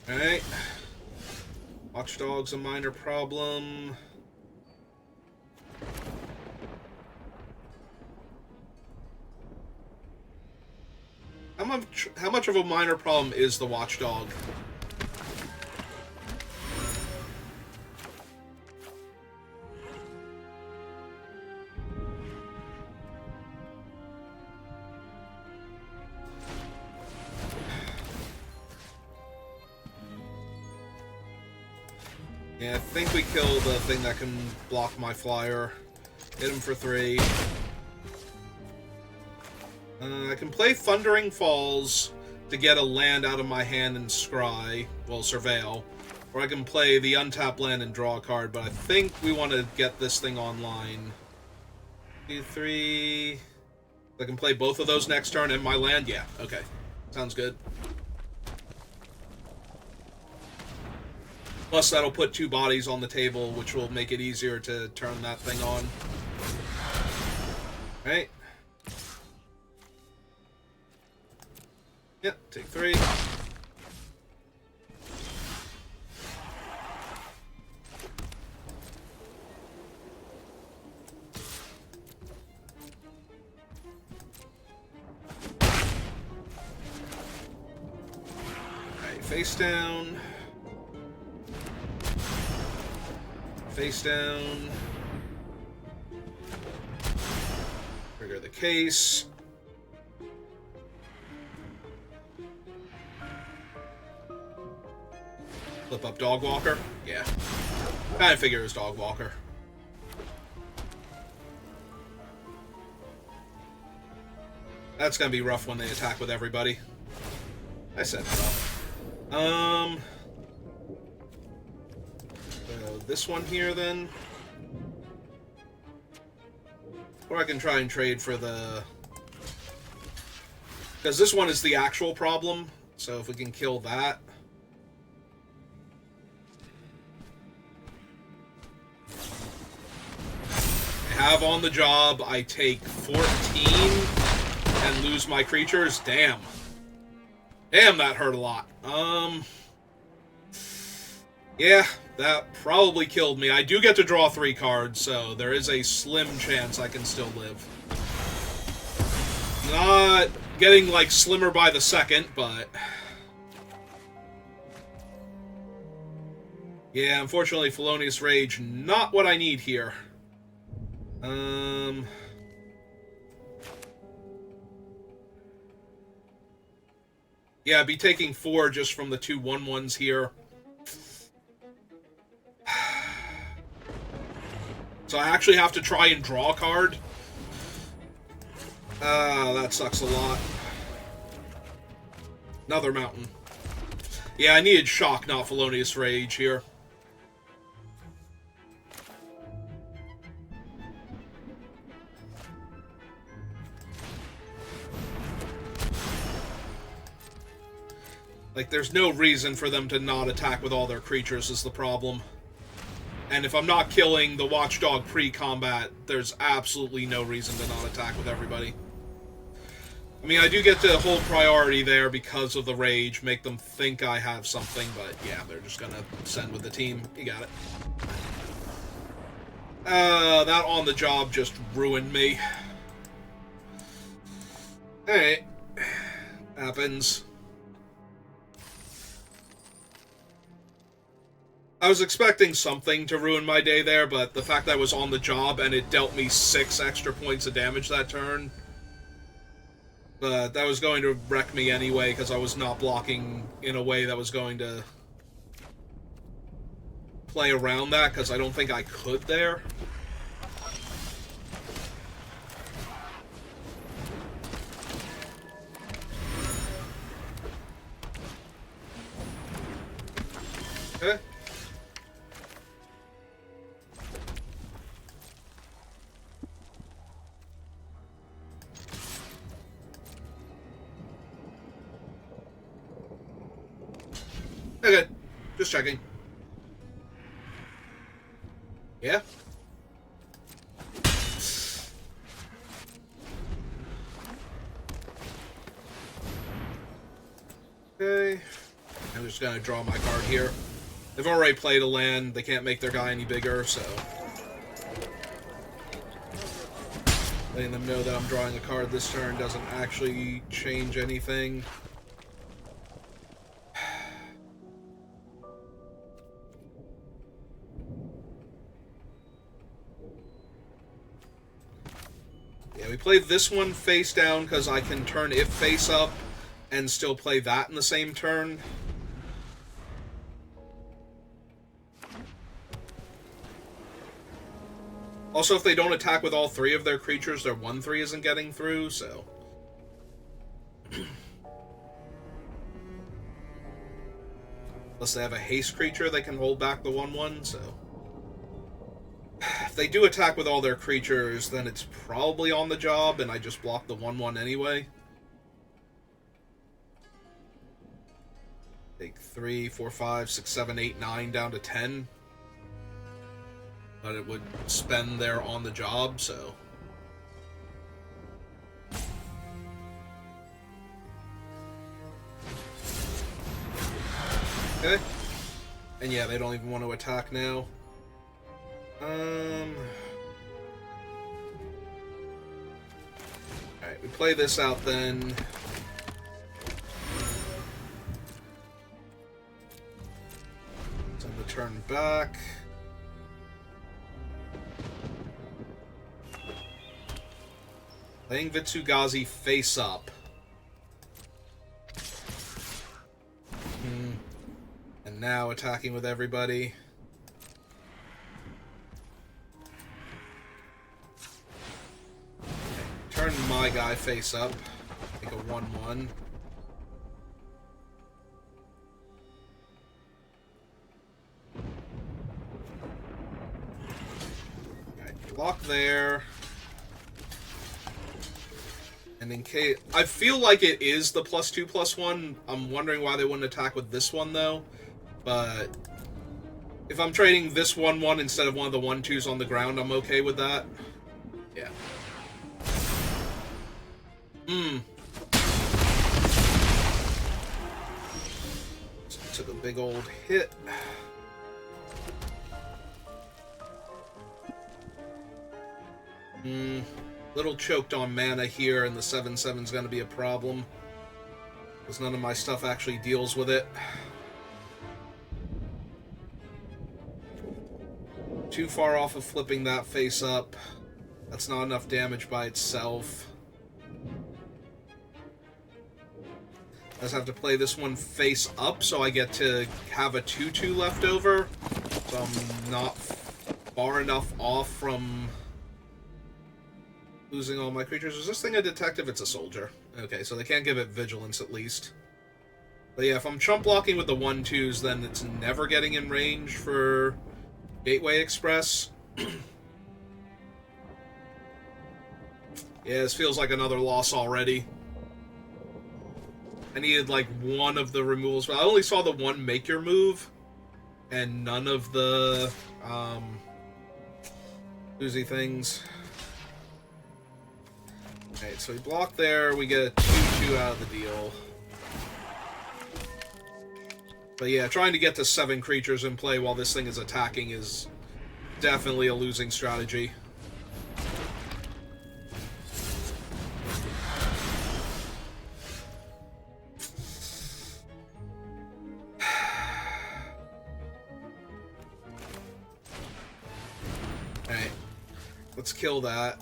Alright. Watchdog's a minor problem. How much of a minor problem is the Watchdog? Yeah, I think we kill the thing that can block my flyer. Hit him for 3. I can play Thundering Falls to get a land out of my hand and scry, well, surveil. Or I can play the untapped land and draw a card, but I think we want to get this thing online. 2, 3... I can play both of those next turn and my land? Yeah, okay. Sounds good. Plus, that'll put 2 bodies on the table, which will make it easier to turn that thing on. Alright. Yep, take 3. Alright, face down. Face down. Trigger the case. Flip up Dogwalker? Yeah. Kinda figure it was Dogwalker. That's gonna be rough when they attack with everybody. I said rough. This one here, then. Or I can try and trade for the... Because this one is the actual problem, so if we can kill that... have on the job, I take 14 and lose my creatures. Damn. Damn, that hurt a lot. Yeah, that probably killed me. I do get to draw 3 cards, so there is a slim chance I can still live. Not getting, like, slimmer by the second, but... yeah, unfortunately, Felonious Rage, not what I need here. Yeah, I'd be taking 4 just from the 2 1/1s here. So I actually have to try and draw a card. That sucks a lot. Another mountain. Yeah, I needed Shock, not Felonious Rage here. Like, there's no reason for them to not attack with all their creatures is the problem. And if I'm not killing the Watchdog pre-combat, there's absolutely no reason to not attack with everybody. I mean, I do get to hold priority there because of the Rage, make them think I have something, but yeah, they're just gonna send with the team. You got it. That on the job just ruined me. Alright. Happens. I was expecting something to ruin my day there, but the fact that I was on the job and it dealt me 6 extra points of damage that turn... but that was going to wreck me anyway, because I was not blocking in a way that was going to play around that, because I don't think I could there. Okay. Okay, just checking. Yeah? Okay. I'm just gonna draw my card here. They've already played a land, they can't make their guy any bigger, so... letting them know that I'm drawing a card this turn doesn't actually change anything. Yeah, we played this one face down because I can turn it face up and still play that in the same turn. Also, if they don't attack with all 3 of their creatures, their 1/3 isn't getting through, so... unless they have a haste creature, they can hold back the 1/1, so... if they do attack with all their creatures, then it's probably on the job, and I just block the 1/1 anyway. Take 3, 4, 5, 6, 7, 8, 9 down to 10. But it would spend there on the job, so... okay. And yeah, they don't even want to attack now. Alright, we play this out then. Send the turn back. Playing Vitsugazi face up. And now attacking with everybody. Turn my guy face up. Make a 1/1. Alright, block there. And in case... I feel like it is the +2/+1. I'm wondering why they wouldn't attack with this one, though. But... if I'm trading this 1/1 instead of one of the 1/2s on the ground, I'm okay with that. Yeah. Took a big old hit. Little choked on mana here, and the 7/7's gonna be a problem. Because none of my stuff actually deals with it. Too far off of flipping that face up. That's not enough damage by itself. I just have to play this one face up so I get to have a 2/2 left over. So I'm not far enough off from losing all my creatures. Is this thing a detective? It's a soldier. Okay, so they can't give it vigilance at least. But yeah, if I'm chump blocking with the 1/2s, then it's never getting in range for Gateway Express. Yeah, this feels like another loss already. I needed like one of the removals, but I only saw the one make your move, and none of the oozy things. Alright, so we block there, we get a 2/2 out of the deal. But yeah, trying to get to 7 creatures in play while this thing is attacking is definitely a losing strategy. Alright, let's kill that.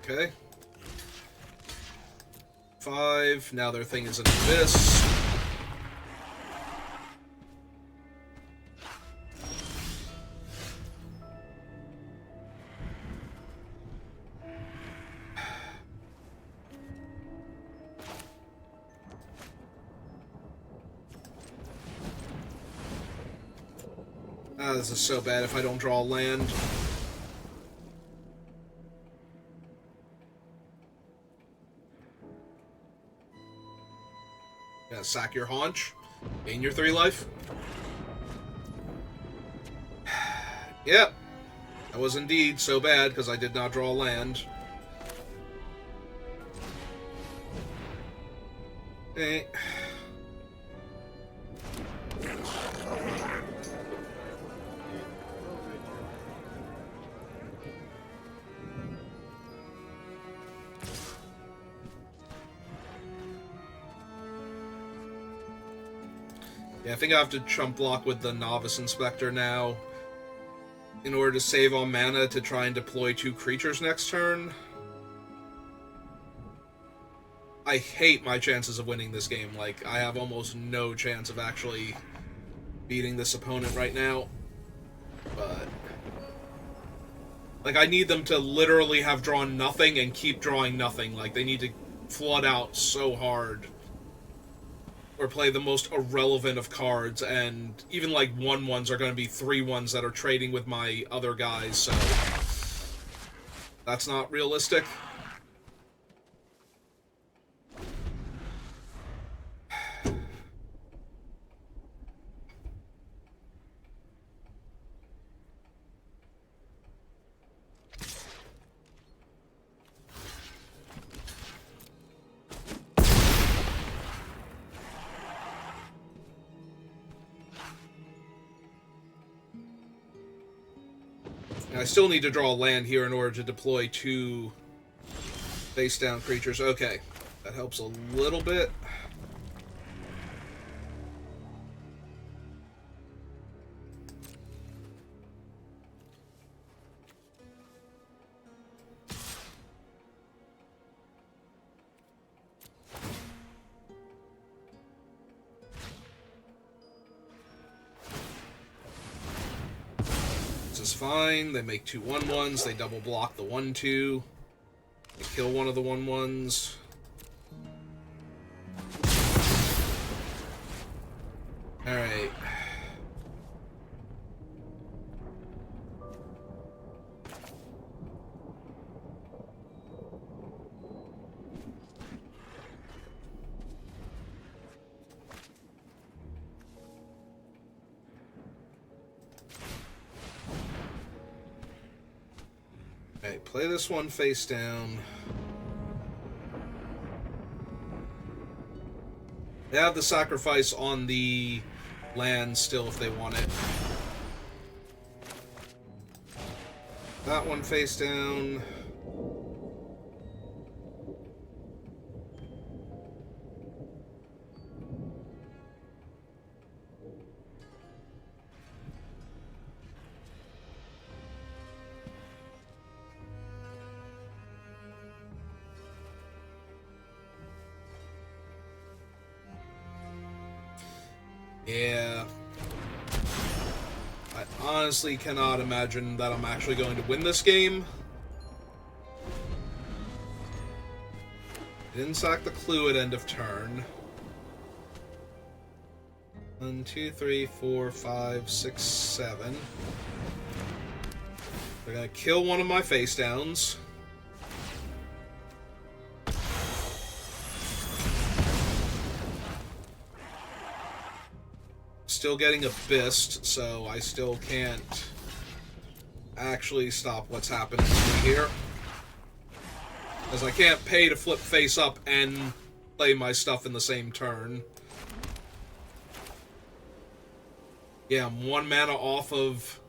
Okay. 5. Now their thing is an abyss. This is so bad if I don't draw land. Sack your haunch, gain your 3 life. Yep, that was indeed so bad because I did not draw land. Okay. Yeah, I think I have to chump block with the Novice Inspector now in order to save on mana to try and deploy 2 creatures next turn. I hate my chances of winning this game. Like, I have almost no chance of actually beating this opponent right now. But like, I need them to literally have drawn nothing and keep drawing nothing. Like, they need to flood out so hard. Or play the most irrelevant of cards, and even like 1/1s are going to be 3/1s that are trading with my other guys, so that's not realistic. I still need to draw land here in order to deploy 2 face-down creatures. Okay, that helps a little bit. Fine. They make 2 1/1s. They double block the 1/2. They kill one of the 1/1s. Alright. Alright, play this one face down. They have the sacrifice on the land still if they want it. That one face down. Yeah. I honestly cannot imagine that I'm actually going to win this game. I didn't sack the clue at end of turn. 1, 2, 3, 4, 5, 6, 7. They're gonna kill one of my face downs. Still getting Abyssed, so I still can't actually stop what's happening here. Because I can't pay to flip face up and play my stuff in the same turn. Yeah, I'm 1 mana off of...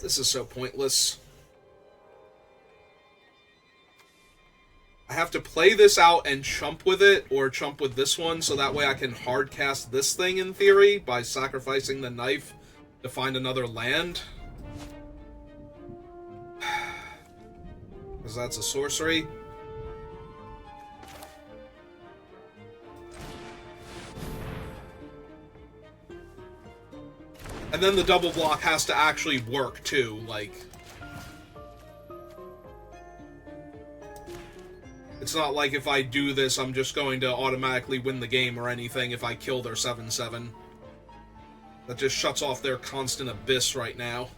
This is so pointless. I have to play this out and chump with it, or chump with this one, so that way I can hard cast this thing, in theory, by sacrificing the knife to find another land. Because that's a sorcery. And then the double block has to actually work, too, like... It's not like if I do this, I'm just going to automatically win the game or anything if I kill their 7/7. That just shuts off their constant abyss right now.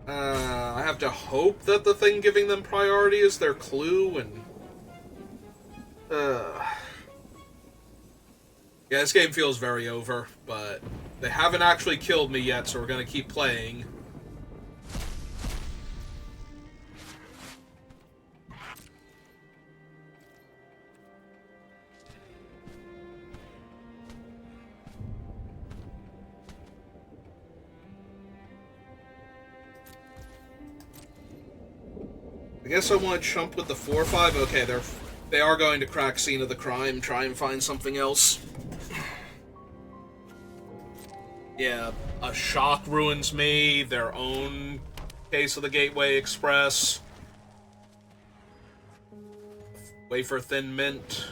I have to hope that the thing giving them priority is their clue, and... Yeah, this game feels very over, but they haven't actually killed me yet, so we're gonna keep playing. I guess I want to chump with the 4/5. Okay, they are going to crack Scene of the Crime, try and find something else. Yeah, a shock ruins me, their own Case of the Gateway Express. Wafer Thin Mint.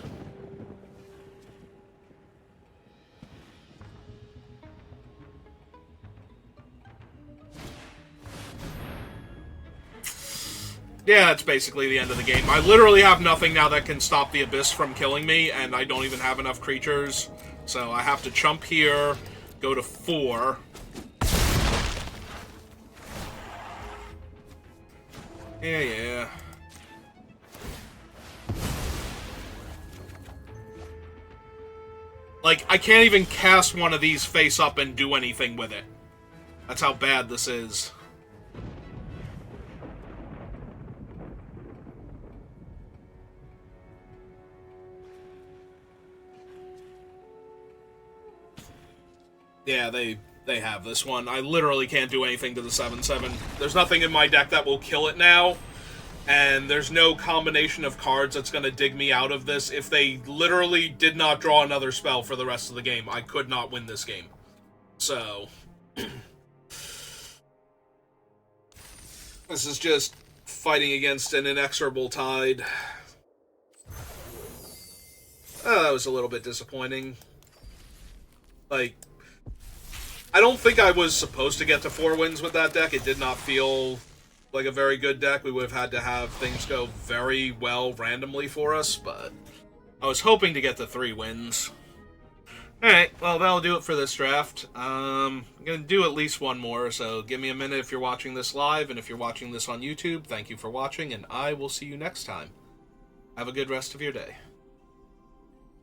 Yeah, that's basically the end of the game. I literally have nothing now that can stop the Abyss from killing me, and I don't even have enough creatures. So I have to chump here, go to 4. Yeah. Like, I can't even cast one of these face up and do anything with it. That's how bad this is. Yeah, they have this one. I literally can't do anything to the 7/7. There's nothing in my deck that will kill it now, and there's no combination of cards that's going to dig me out of this. If they literally did not draw another spell for the rest of the game, I could not win this game. So... this is just fighting against an inexorable tide. That was a little bit disappointing. Like... I don't think I was supposed to get to 4 wins with that deck. It did not feel like a very good deck. We would have had to have things go very well randomly for us, but I was hoping to get the 3 wins. Alright, well, that'll do it for this draft. I'm going to do at least one more, so give me a minute if you're watching this live, and if you're watching this on YouTube, thank you for watching, and I will see you next time. Have a good rest of your day.